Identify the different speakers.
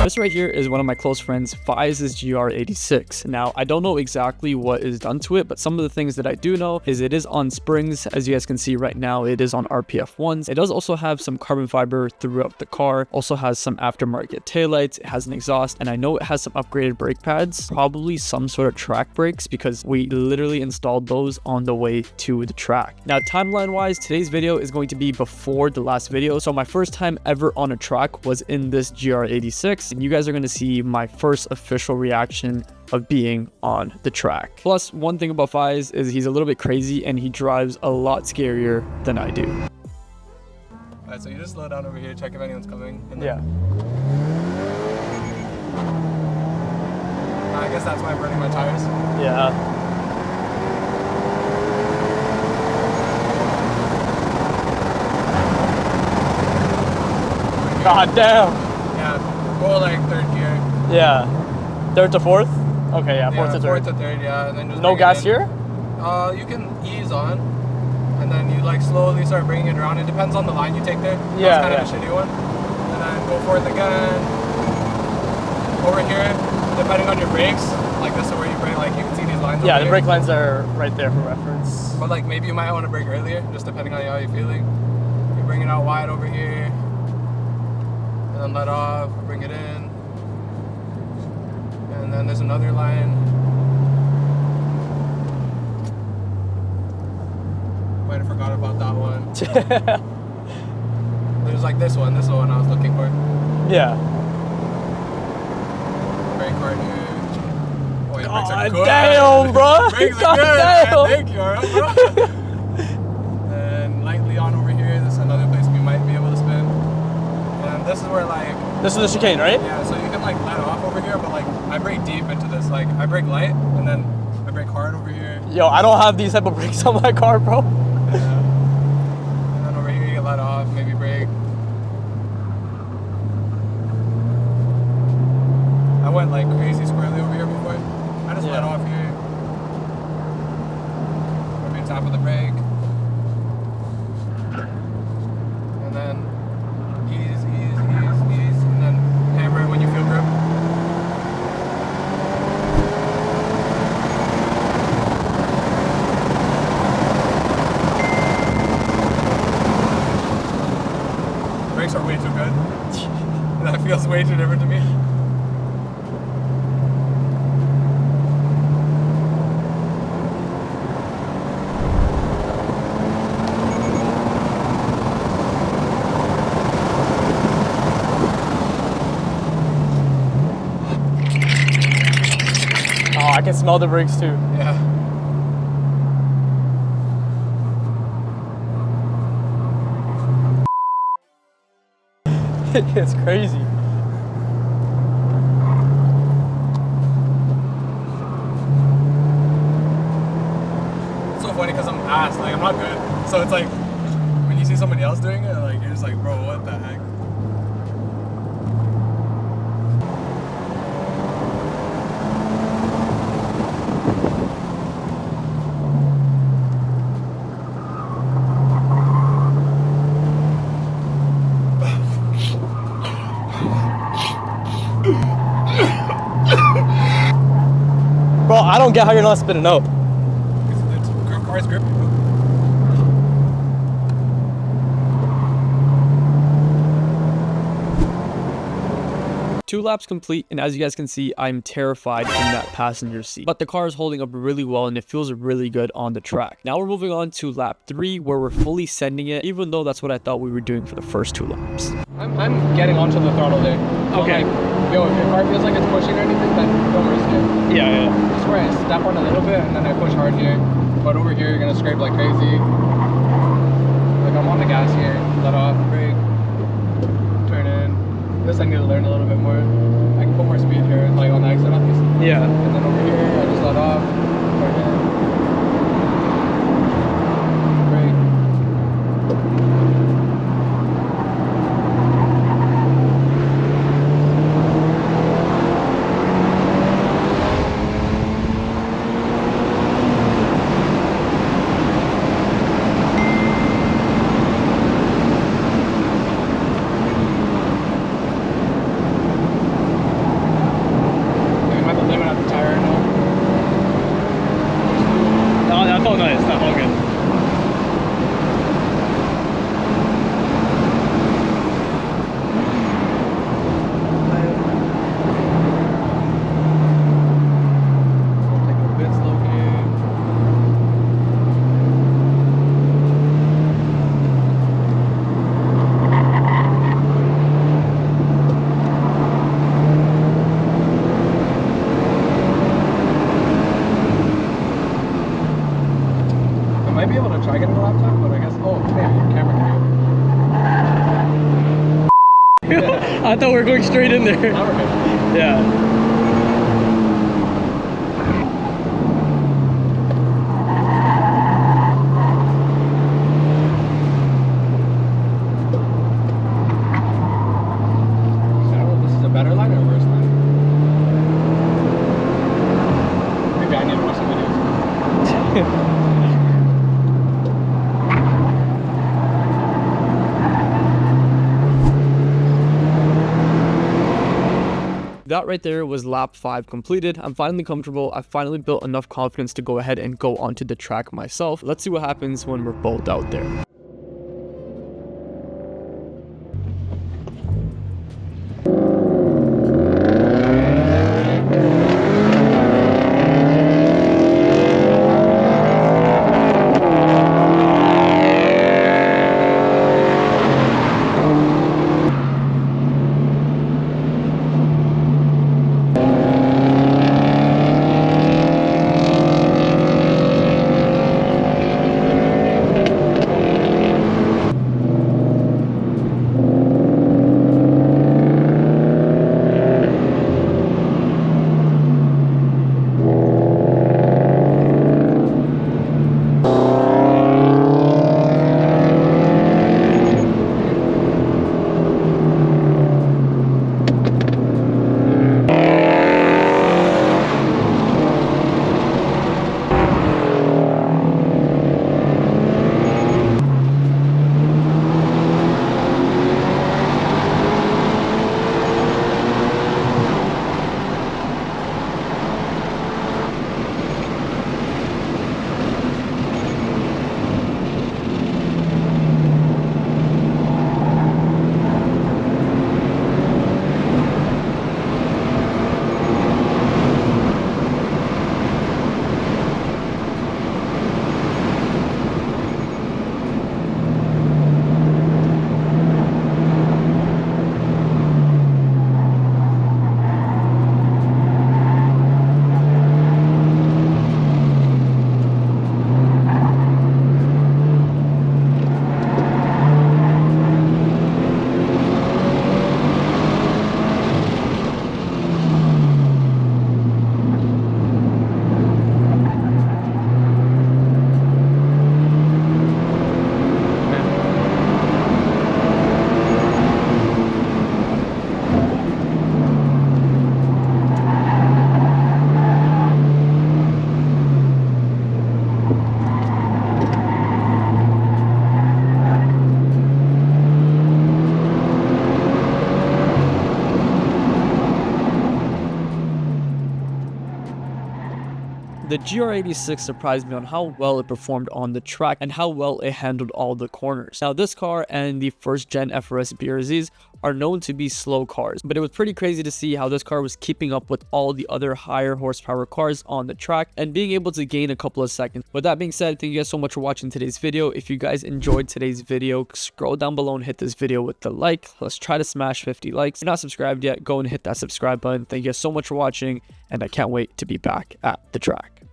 Speaker 1: This right here is one of my close friends, Fayez's GR86. Now, I don't know exactly what is done to it, but some of the things that I do know is it is on springs. As you guys can see right now, it is on RPF 1s. It does also have some carbon fiber throughout the car, also has some aftermarket taillights, it has an exhaust, and I know it has some upgraded brake pads, probably some sort of track brakes, because we literally installed those on the way to the track. Now, timeline wise, today's video is going to be before the last video. So my first time ever on a track was in this GR86, and you guys are going to see my first official reaction of being on the track. Plus, one thing about Fayez is he's a little bit crazy and he drives a lot scarier than I do.
Speaker 2: Alright, so you just slow down over here, check if anyone's coming. And then...
Speaker 1: Yeah.
Speaker 2: I guess that's why I'm burning my tires.
Speaker 1: Yeah. God damn.
Speaker 2: Yeah, go like third gear.
Speaker 1: Yeah. Third to fourth? Okay, yeah, fourth to third.
Speaker 2: Fourth to third, yeah. And then just
Speaker 1: no gas here?
Speaker 2: You can ease on, and then you like slowly start bringing it around. It depends on the line you take there.
Speaker 1: Yeah,
Speaker 2: That's kind of a shitty one. And then go forth again. Over here, depending on your brakes, like this is where you brake, like you can see these lines.
Speaker 1: Yeah, the brake lines are right there for reference.
Speaker 2: But like maybe you might want to brake earlier, just depending on how you're feeling. You bring it out wide over here, and then let off, bring it in. And then there's another line. Might have forgot about that one. There's like this one I was looking for.
Speaker 1: Yeah.
Speaker 2: Brake hard here. Oh, yeah, brakes are
Speaker 1: God
Speaker 2: good.
Speaker 1: damn, bro.
Speaker 2: Brakes are
Speaker 1: God
Speaker 2: good.
Speaker 1: damn.
Speaker 2: Thank you, alright, bro. And lightly on over here. This is another place we might be able to spin. And this is where like...
Speaker 1: This is the chicane, right?
Speaker 2: Yeah, so you can like let off over here, but like I brake deep into this. Like I brake light and then I brake hard over here.
Speaker 1: Yo, I don't have these type of brakes on my car, bro.
Speaker 2: Yeah. And then over here you can let off, maybe brake. I went like crazy squarely over here before. I just let off here. Maybe top of the brake. And then ease, and then hammer it when you feel grip. Brakes are way too good. That feels way too different to me.
Speaker 1: I can smell the brakes too.
Speaker 2: Yeah.
Speaker 1: It's crazy.
Speaker 2: It's so funny because I'm ass, like I'm not good. So it's like when you see somebody else doing it, like you're just like, bro, what the heck?
Speaker 1: Bro, I don't get how you're not spinning up.
Speaker 2: It's car's grippy.
Speaker 1: 2 laps complete, and as you guys can see, I'm terrified in that passenger seat. But the car is holding up really well, and it feels really good on the track. Now we're moving on to lap 3, where we're fully sending it, even though that's what I thought we were doing for the first 2 laps.
Speaker 2: I'm getting onto the throttle there. So
Speaker 1: Okay.
Speaker 2: Like, yo, if your car feels like it's pushing or anything, then don't risk it.
Speaker 1: Yeah.
Speaker 2: Just where I step on a little bit, and then I push hard here. But over here, you're gonna scrape like crazy. Like I'm on the gas here, let off, brake, turn in. This I need to learn a little bit more. I can put more speed here, like on the exit at least.
Speaker 1: Yeah.
Speaker 2: And then over here, I just let off, turn in, brake.
Speaker 1: thought we were going straight in there.
Speaker 2: Now we're good.
Speaker 1: Yeah.
Speaker 2: Better line or worse line? Maybe I need to watch some videos.
Speaker 1: That right there was lap 5 completed. I'm finally comfortable. I finally built enough confidence to go ahead and go onto the track myself. Let's see what happens when we're both out there. The GR86 surprised me on how well it performed on the track and how well it handled all the corners. Now this car and the first gen FRS BRZs are known to be slow cars, but it was pretty crazy to see how this car was keeping up with all the other higher horsepower cars on the track and being able to gain a couple of seconds. With that being said, thank you guys so much for watching today's video. If you guys enjoyed today's video, scroll down below and hit this video with the like. Let's try to smash 50 likes. If you're not subscribed yet, go and hit that subscribe button. Thank you guys so much for watching, and I can't wait to be back at the track.